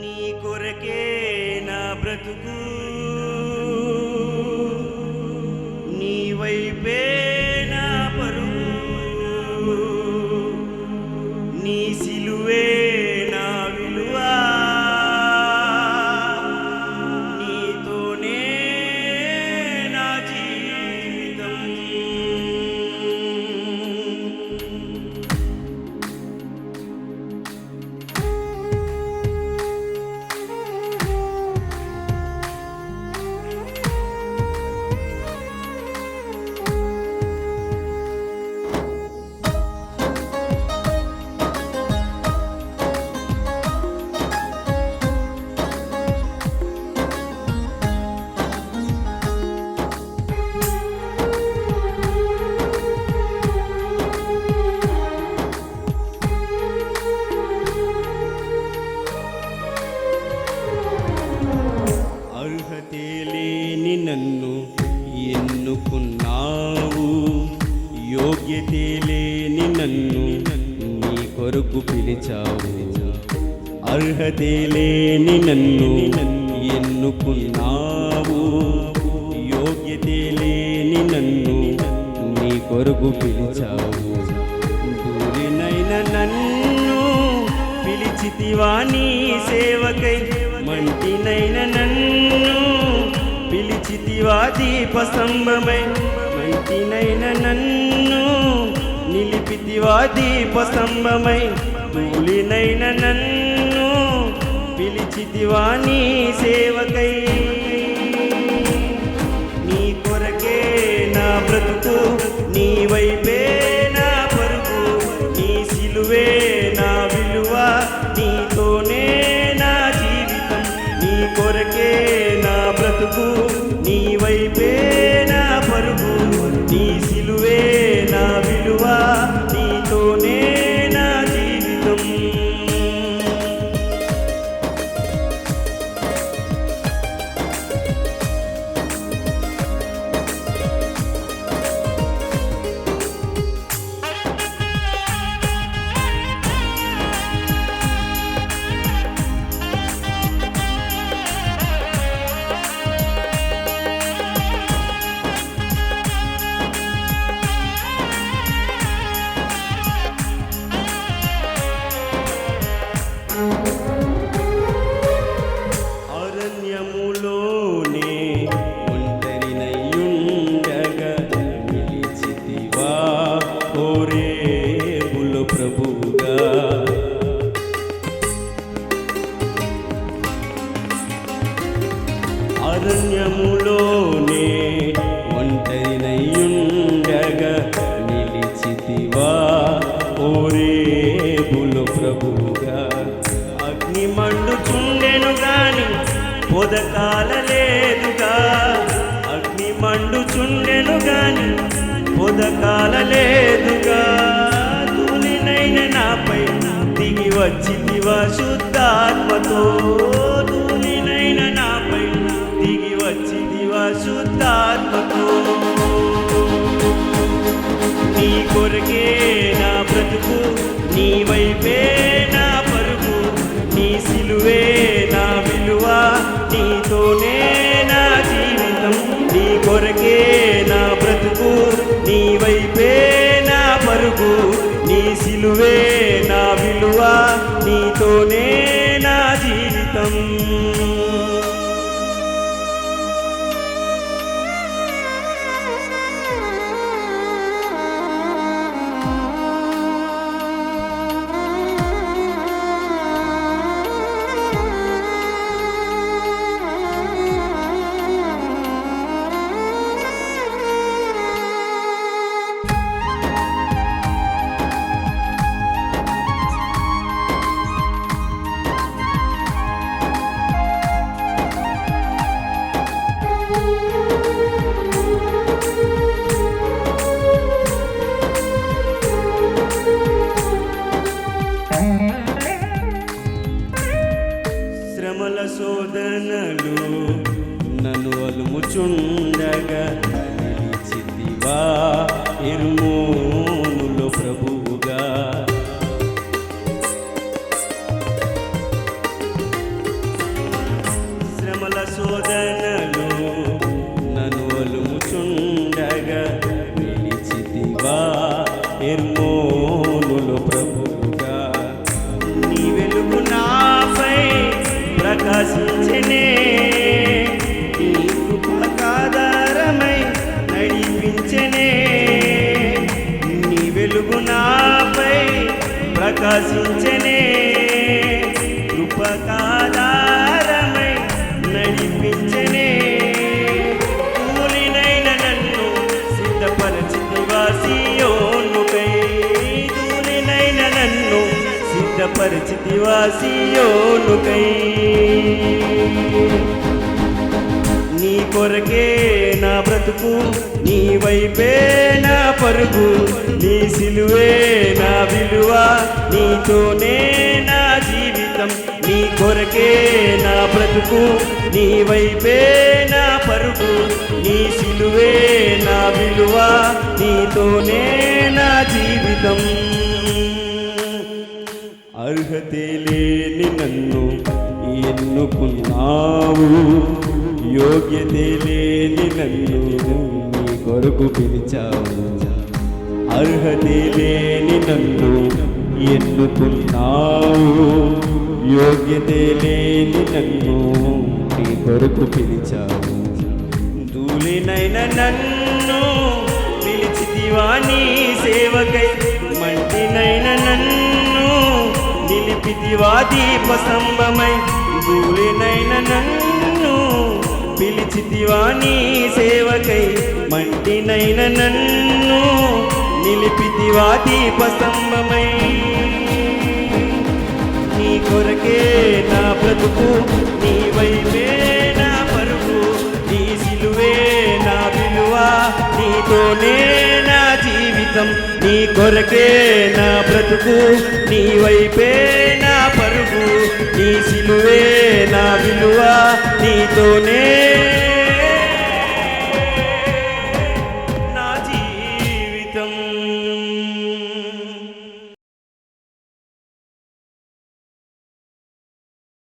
నీ కొరకే నా బ్రతుకు, నీ వైపే నా పరుగు, నీ సిలువే నా విలువ, నీతోనే నా జీవితం. అర్హతే లేని నన్ను ఎన్నుకున్నావు, యోగ్యతే లేని నన్ను నీ కొరకు పిలిచావు. అర్హతే లేని నన్ను ఎన్నుకున్నావు, యోగ్యతే లేని నన్ను నీ కొరకు పిలిచావు. దూరినైన నన్ను పిలిచితివా నీ సేవకై, మంటినైన నన్ను పిలిచితివా దీప స్తంభమై, మంటినైన నన్ను నిలిపితివా దీప స్తంభమై. ధూళినైన నన్ను పిలిచితివా నీ సేవకై, నీ కొరకే నా బ్రతుకు, నీ వైపే నా పరుగు, నీ సిలువే నా విలువ, నీతోనే నా జీవితం. నీ కొరకే నా బ్రతుకు, నీ వైపే నా పరుగు, నీ సిలువే నా విలువ, నీతోనే నా జీవితం. అరణ్యములోనే ఒంటరినయ్యుండగా నిలిచితివా హోరేబులో ప్రభువుగా. అరణ్యములోనే ఒంటరినయ్యుండగా నిలిచితివా హోరేబులో ప్రభువుగా. అగ్ని మండుచుండెను గాని పొదకాలలేదుగా, అగ్ని మండుచుండెను గాని పొదకాలలేదుగా. ధూళినైన నాపై దిగి వచ్చితివా శుద్ధాత్మతో, ధూళినైన నాపై దిగి వచ్చితివా శుద్ధాత్మతో. నీ కొరకే నా బ్రతుకు, నీ వైపే నా పరుగు, నీ సిలువే నా విలువ, నీతోనే నా జీవితం. నీ కొరకే నా బ్రతుకు, నీ వైపే నా పరుగు, నీ సిలువే నా విలువ, నీతోనే నా జీవితం. శ్రమల శోధనలు నన్ను అలుముచుండగా నిలిచితివా ఇర్మోనులో ప్రభువుగా. ప్రకాశించనే కృపకాధారమై నడిపించనే కూలినైన నన్ను సిద్ధపరచితివా సియోనుకై కూలినైన నన్ను సిద్ధపరచితివా సియోనుకై నీ కొరకే నా బ్రతుకు నీ వైపే నా పరుగు నీ సిలువే నా విలువ నీతోనే నా జీవితం నీ కొరకే నా బ్రతుకు నీ వైపే నా పరుగు నీ సిలువే నా విలువ నీతోనే నా జీవితం అర్హతే లేని నన్ను ఎన్నుకున్నావు యోగ్యతే లేని నన్ను నీ కొరకు పిలిచావు అర్హతే లేని నన్ను ఎన్నుకున్నావు యోగ్యతే లేని నన్ను నీ కొరకు పిలిచావు ధూళినైన నన్ను పిలిచితివా నీ సేవకై మంటినైన నన్ను నిలిపితివా దీప స్తంభమై ధూళినైన నన్ను పిలిచితివా నీ సేవకై మంటినైన నన్ను నిలిపితివా దీప స్తంభమై నీ కొరకే నా బ్రతుకు నీ వైపే నా పరుగు నీ సిలువే నా విలువ నీతోనే నా జీవితం నీ కొరకే నా బ్రతుకు నీ వైపే నా పరుగు నీ సిలువే నా విలువ నీతోనే